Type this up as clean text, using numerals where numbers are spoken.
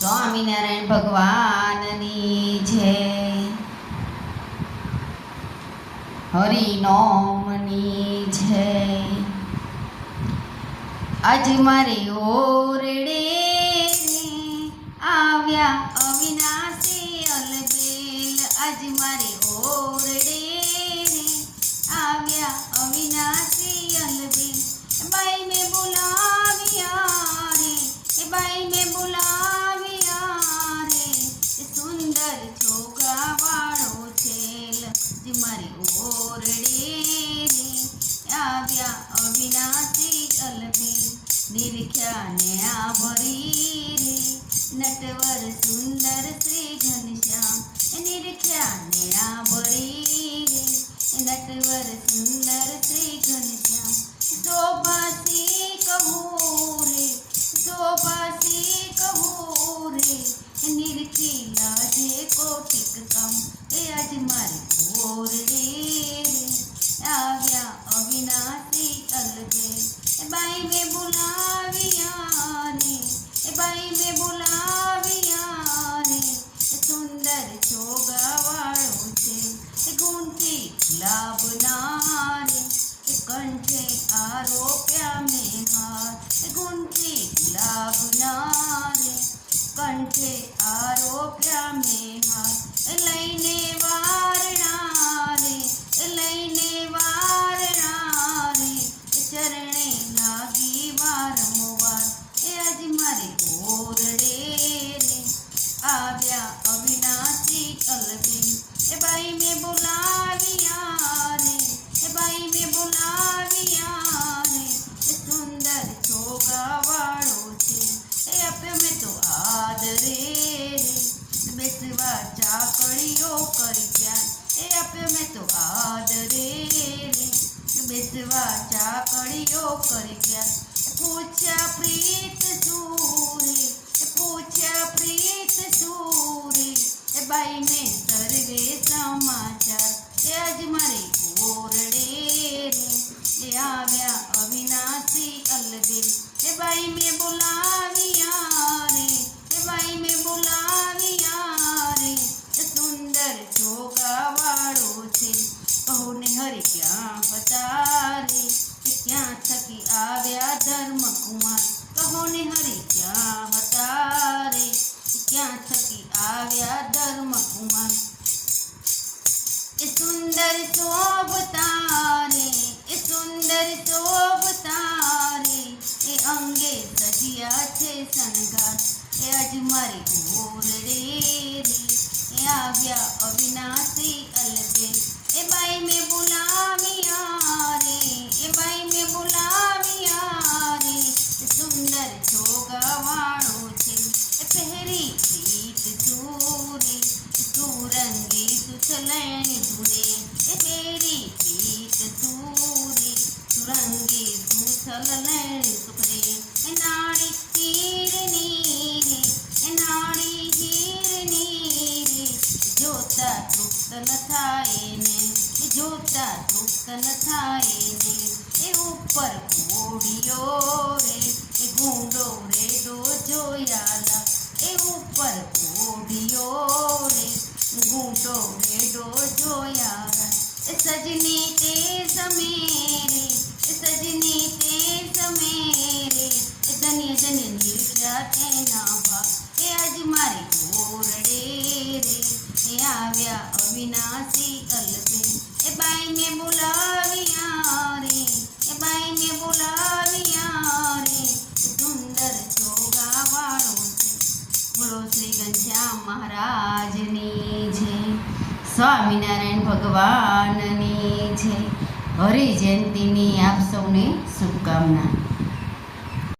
સ્વામિનારાયણ ભગવાનની જય. હરિનામની જય. આજ મારે ઓરડે આવ્યા અવિનાશી અલબેલ. આજ મારે ઓરડે આવ્યા અવિનાશી અલબેલ. બાઈ મેં બોલાવ્યા રે, એ બાઈ મેં બોલાવ્યા રે, એ સુંદર છોકરાવાળો છેલ. જ મારી ઓરડે આવ્યા અવિનાશી અલબેલ. નિરખ્યા ને આ ભરી રે નટવર સુંદર શ્રી ઘનશ્યામ. નિરખ્યા ને આ ભરી રે નટવર સુંદર શ્રી ઘનશ્યામ. શોભાસી કહું રે, શોભાસી કહું રે, નિરખી લાજે કોટિક કામ. એ આજ મારી ઓરડે આવ્યા અવિનાશી અલબેલ. એ બાઈ મેં બોલાવ્યા રે, એ બાઈ મેં બોલાવ્યા રે, સુંદર છોગાવાળો છે. એ ગુણથી લાભના રે, એ કંઠે આરોપ્યા મેં હાર. એ ગુણથી લાભના રે, કંઠે આરોપ્યા મેં હાર. એ લઈને વારણા રે, એ લઈને વારણા રે, એ ચરણે લાગી વારંવાર. એ આજ મારી ઓરડે રે આવ્યા અવિનાશી અલબેલ. એ બાઈ મેં બોલાવ્યા રે, એ બાઈ મેં બોલાવ્યા રે, એ સુંદર છોગાવાળો છે. એ આપ્યો મેં તો આદરે રે, બેસવા ચાકડીઓ કરી ત્યાં. એ આપ્યો મેં તો આદરે રે, બેસવા ચાકડીઓ કરી ત્યાં. પૂછ્યા પ્રીત સૂરે, પૂછ્યા પ્રીત સૂરે, એ બાઈ મેં સર્વે સમાચાર. એ આજ મારી ઓરડે રે એ આવ્યા અવિનાશી અલબેલ. એ બાઈ મેં બોલાવ્યા રે, એ બાઈ મેં બોલાવ્યા રે, એ સુંદર છોગાવાળો છે. કહો ને હરિ ક્યાં હતા રે, એ ક્યાં થકી આવ્યા ધર્મકુમાર. કહો ને હરિ ક્યાં હતા રે, એ ક્યાં થકી આવ્યા ધર્મકુમાર. એ સુંદર શોભતા રે, એ સુંદર શોભતા રે, એ અંગે સજ્યા છે શણગાર. એ આજ મારી ઓરડે રે એ આવ્યા અવિનાશી અલબેલ. એ બાઈ મેં બોલાવ્યા રે, એ બાઈ મેં બોલાવ્યા રે, એ સુંદર છોગાવાળો છે. એ પહેરી પ્રીત સૂરે, સુરંગી સુથલણી ધૂળે. એ પહેરી પ્રીત સૂરે, સુરંગી સુથલણી સુખરે. એ નાળી હીરની રે, એ નાળી હીરની રે, જોતા તૃપ્ત ન થાય ને, એ જોતા તૃપ્ત ન થાય ને. એ ઉપર કોડિયો રે, એ ગુંડો રેડો જોયાલા. એ ઉપર કોડિયો રે, ગુંડો રેડો જોયાલા. એ સજની તે સમેરે, એ સજની તે સમેરે, એ ધન્ય ધન્ય નિર્ખ્યા તેના ભાગ. એ આજ મારી ઓરડે રે એ આવ્યા અવિનાશી અલબેલ. એ બાઈ મેં બોલાવ્યા રે, એ બાઈ મેં બોલાવ્યા રે, એ સુંદર છોગાવાળો છે. બોલો શ્રી ઘનશ્યામ મહારાજની જય. સ્વામિનારાયણ ભગવાનની જય. હરિ જયંતીની આપ સૌને શુભકામના.